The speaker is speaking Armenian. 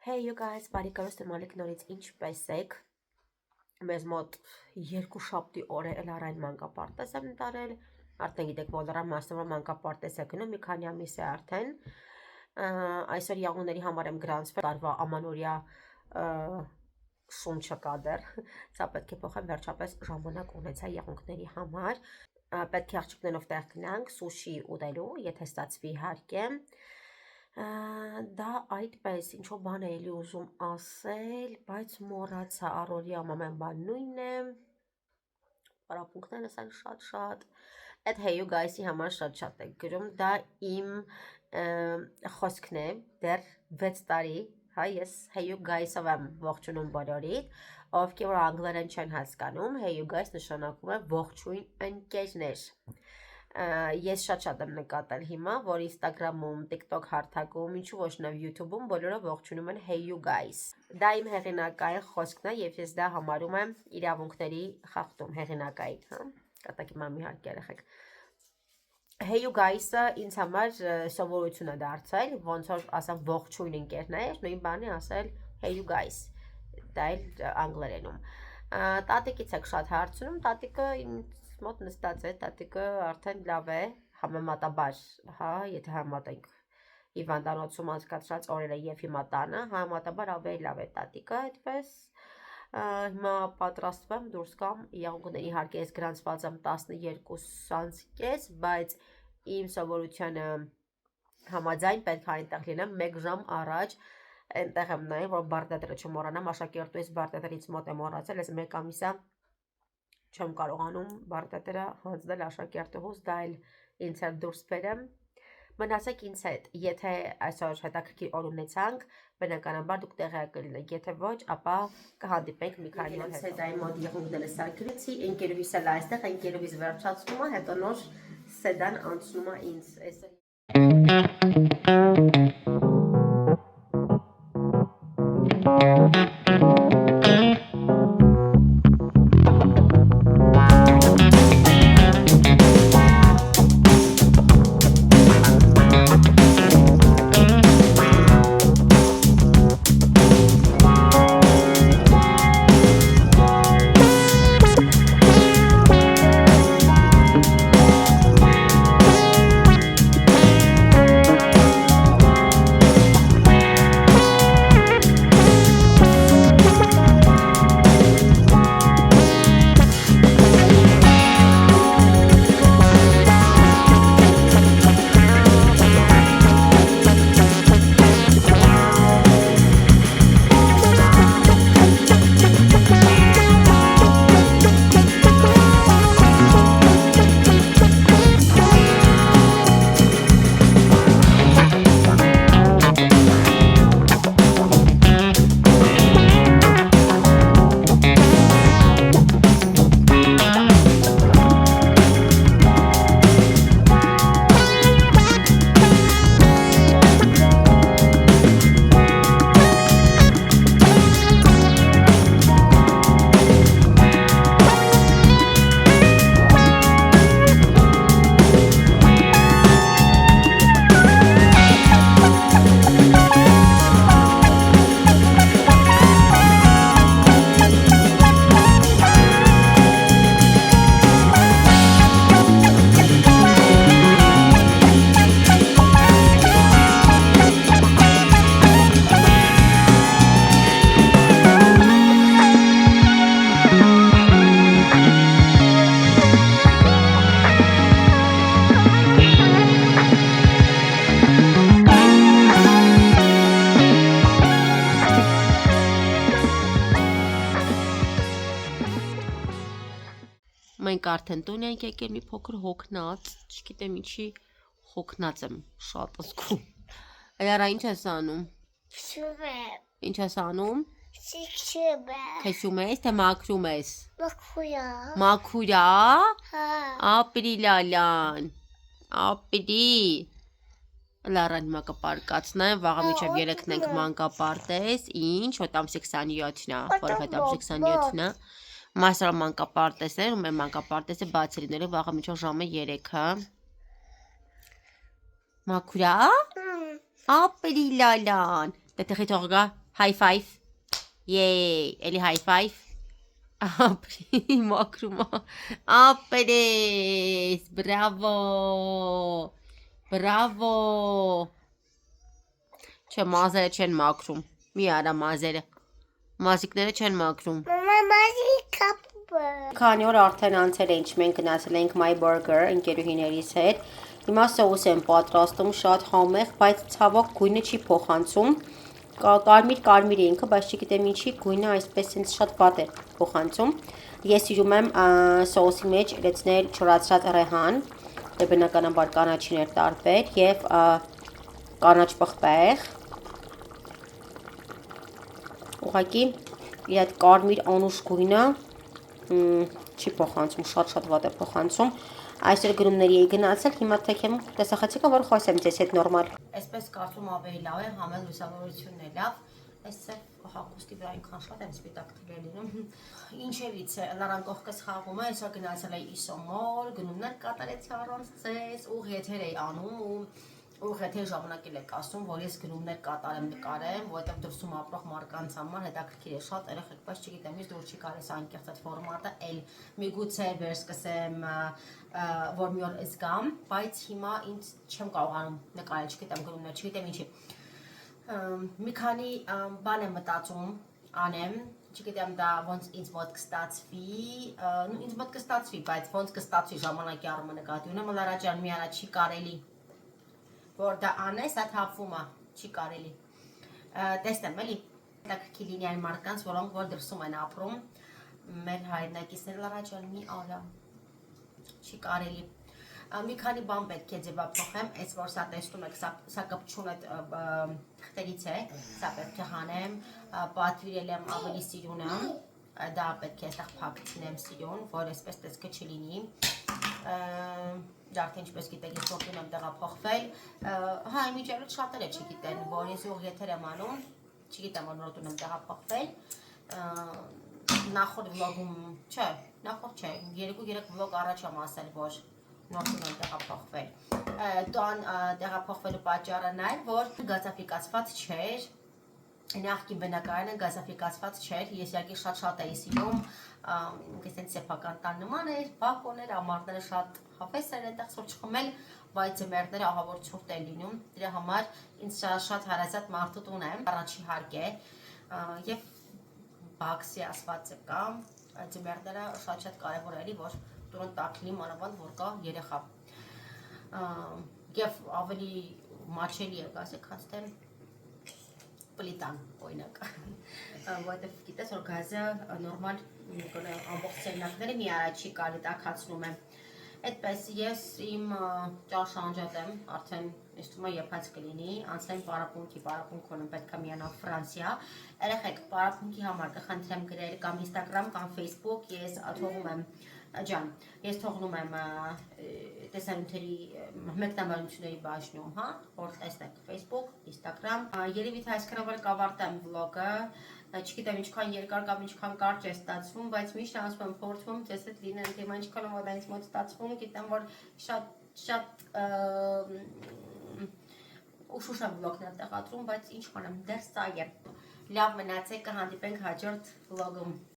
Hey you guys, բարի կարոս եմ ալիք նորից ինչպես եք, մեզ մոտ 2 շաբթի օր է առայն մանկապարտեզ եմ տարել, արդեն գիտեք բոլորը մասնավոր մանկապարտեզ է գնում, մի քանի ամիս է արդեն, այսօր եղունների համար եմ գրանցվել, տարվա ամանորյա շունչը կա դեռ, սա պետք է փոխեմ վերջապես ժամանակ ունեցա եղունքների համար, պետք է աղջիկներով տեղ գնանք սուշի ուտելու, եթե ստացվի իհարկե, դա այդպես ինչ-որ բան է էլի ուզում ասել, բայց մոռացա առօրյա ամեն բան նույնն է, պարապմունքներս են շատ, այդ Hey you guys-ի համար շատ է գրում, դա իմ խոսքն է, դեռ 6 տարի, հա ես Hey you guys-ով եմ ողջունում բոլորիդ, ովքեր որ անգլերեն չեն հասկանում, Hey you guys նշանակում է ողջույն ընկերներ, ես շատ եմ նկատել հիմա, որ Instagram-ում, TikTok հարթակում, ինչու ոչ նաև YouTube-ում բոլորը ողջունում են Hey you guys, դա իմ հեղինակային խոսքն է և ես դա համարում եմ իրավունքների խախտում հեղինակային, հա, կատակի մամի հարկ երեխեք, Hey you guys-ը ինձ համար սովորություն է դարձել, ոնց որ ասամ ողջույն ընկերներ, նույն բանի ասել Hey you guys, դա էլ անգլերենում, տատիկից եք շատ հարցնում, տատիկը մոտ նստած է, տատիկը արդեն լավ է, համեմատաբար, հա, եթե համատենք հիվանդանոցում անցկացրած օրերը և հիմա տանը, համեմատաբար ավելի լավ է տատիկը, այդպես, հիմա պատրաստվում դուրս կամ եղունքների իհարկե ես գրանցված եմ 12:30, բայց իմ սովորությանը համաձայն պետք է այնտեղ լինեմ 1 ժամ առաջ, այնտեղ եմ նայում, որ բարտետրը չմոռանամ, աշակերտուհիս բարտետրից մոտ եմ մոռացել, ես 1 ամիսա չեմ կարողանում բարտետրը հանձնել աշակերտուհուս, դա էլ ինձ հետ դուրս բերեմ, մնացեք ինձ հետ, եթե այսօր հետաքրքիր օր ունեցանք, բնականաբար դուք տեղյակ կլինեք, եթե ոչ, ապա կհանդիպենք մի քանի օր հետո։ Սեդայի մոտ եղունքները սարքրեցի, ընկերուհիս էլ այստեղ, ընկերուհիս վերջացնում է, հետո նոր սեդան անցնում է ինձ։ Մենք արդեն տուն ենք եկել մի փոքր հոգնած, չգիտեմ ինչի հոգնած եմ շատ զգում։ Այարա ինչ ես անում։ Ինչ ես անում։ Քեշում ես, թե մաքրում ես։ Մաքուրա։ Ապրի լալան։ Ապրի։ Լարան հիմա կպարկացնեմ, վաղը մինչև 3-ն ենք մանկապարտեզ, ինչ, հոտ ամսի 27-ն է, որովհետև ամսի 27-ն է։ Մասրալ մանկապարտեզներ ու մեր մանկապարտեզը բաց է լինելու վաղը մինչև ժամը 3-ը։ Մաքուրա։ Ապրի լալան։ Դե տեղի թող գա, High five. Yay, էլի high five. Ապրի մաքրում է։ Ապրես, բրավո։ Բրավո։ Չէ, մազերը չեն մաքրում։ Մի արա մազերը։ Մազիկները չեն մաքրում։ Մամա մազի կապը։ Քանի օր արդեն անցել ենք, մենք գնացել ենք My Burger ընկերուհիներիս հետ։ Հիմա սոուս եմ պատրաստում, շատ համեղ, բայց ցավոք գույնը չի փոխանցում։ Կարմիր է ինքը, բայց չգիտեմ ինչի գույնը այսպես ինձ շատ վատ է փոխանցում։ Ես սիրում եմ սոուսի մեջ լցնել չորացրած ռեհան, դե բնականաբար կանաչիներ տարբեր եւ կանաչ պղպեղ։ Ուղղակի իր այդ կարմիր անուշ գույնը չի փոխանցում, շատ վատ է փոխանցում։ Այսօր գնումների էի գնացել, հիմա թեքեմ տեսախցիկը, որ խոսեմ ձեզ հետ նորմալ։ Այսպես կարծում ավելի լավ է, համել լուսավորությունն է լավ։ Այսպես հագուստի վրա այնքան շատ եմ սպիտակ թվեր լինում։ Ինչևից է, լարան կողքս խաղում է, այսօր գնացել էի Իսոմոր, գնումներ կատարեցի առանց ձեզ, ուղ եթեր էի անում ու ուղ եթեր ժամանակել եք ասում, որ ես գնումներ կատարեմ, նկարեմ, որովհետև դրսում ապրող մարդկանց համար հետաքրքիր է շատ երեխեք, բայց չգիտեմ, ես դուր չի կարես անկեղծ այդ ֆորմատը, էլ միգուցե վերսկսեմ, որ մի օր զգամ, բայց հիմա ինձ չեմ կարողանում նկարել, չգիտեմ գնումներ, չգիտեմ ինչի։ Մի քանի բան եմ մտածում անեմ, չգիտեմ դա ոնց ինձ մոտ կստացվի, ինձ մոտ կստացվի, բայց ոնց կստացվի ժամանակի առումը նկատի ունեմ, Լարա ջան, մի արա չի կարելի, որ դա անես, այդ հապվում է, չի կարելի, տեսնեմ էլի, հետաքրքիր լինի այն մարդկանց, որոնք որ դրսում են ապրում, մեր հայրենակիցները Լարա ջան, մի արա, չի կարելի, մի քանի բան պետք է ձևափոխեմ, այս որ սա տեսնում եք, սա կպչուն այդ թղթերից է, սա պետք է հանեմ, պատվիրել եմ ավելի սիրունը, դա պետք է այստեղ փակցնեմ սիրուն, որ այսպես տեսքը չլինի, դա արդեն ինչպես գիտեք, ես ողջուն եմ տեղափոխվել, հա, միջերոց շատերը չգիտեն, որ ես ուղ եթեր եմ անում, չգիտեմ, որ նորտուն եմ տեղափոխվել, նախորդ վլոգում, չէ, նախորդ չէ, 2-3 վլոգ առաջ եմ ասել, որ նորտուն եմ տեղափոխվել, տան տեղափոխվելու պատճառն այն, որ գազաֆիկացված չէր, նախկին բնակարանը գազաֆիկացված չէր, ես յակի շատ էի սիրում, կեսեն սեփական տան նման էր, բակոներ, ամառները շատ հավես էր այնտեղ սուրճ խմել, բայց ձմեռները ահավոր ցուրտ է լինում, դրա համար ինձ շատ հարազատ մարդու տուն եմ, առաջի հարկ է, եւ բաքսի ասված է կա, ձմեռները շատ կարևոր է, որ տունը տաք լինի, մանավանդ որ կա երեխա, եւ ավելի մաչելի է, ասեք, հաստեն պլիտան, օրինակ, որովհետև գիտես, որ գազը նորմալ ամբողջ սերնակները մի արա չի կարելի տաքացնում եմ, այդպես ես իմ ճաշանջատ եմ, արդեն ես թվում է եփած կլինի, անցնեմ պարապունքի ունեմ, պետք է միանամ Ֆրանսիա, երեխեք պարապունքի համար կխնդրեմ գրել կամ Instagram կամ Facebook, ես թողում եմ ջան, ես թողնում եմ տեսանյութերի մեկնաբանությունների բաժնում, հա, որ տեսնեք Facebook, Instagram, երևի թե այսքանաբար կավարտեմ վլոգը, չգիտեմ ինչքան երկար կամ ինչքան կարճ է ստացվում, բայց միշտ ասում եմ փորձում ձեզ հետ լինել, թեմա ինչքան որ ինձ մոտ ստացվում, գիտեմ որ շատ ուշ եմ վլոգներ տեղադրում, բայց ինչ անեմ, դեռ սա է։ Լավ մնացեք, կհանդիպենք հաջորդ վլոգում։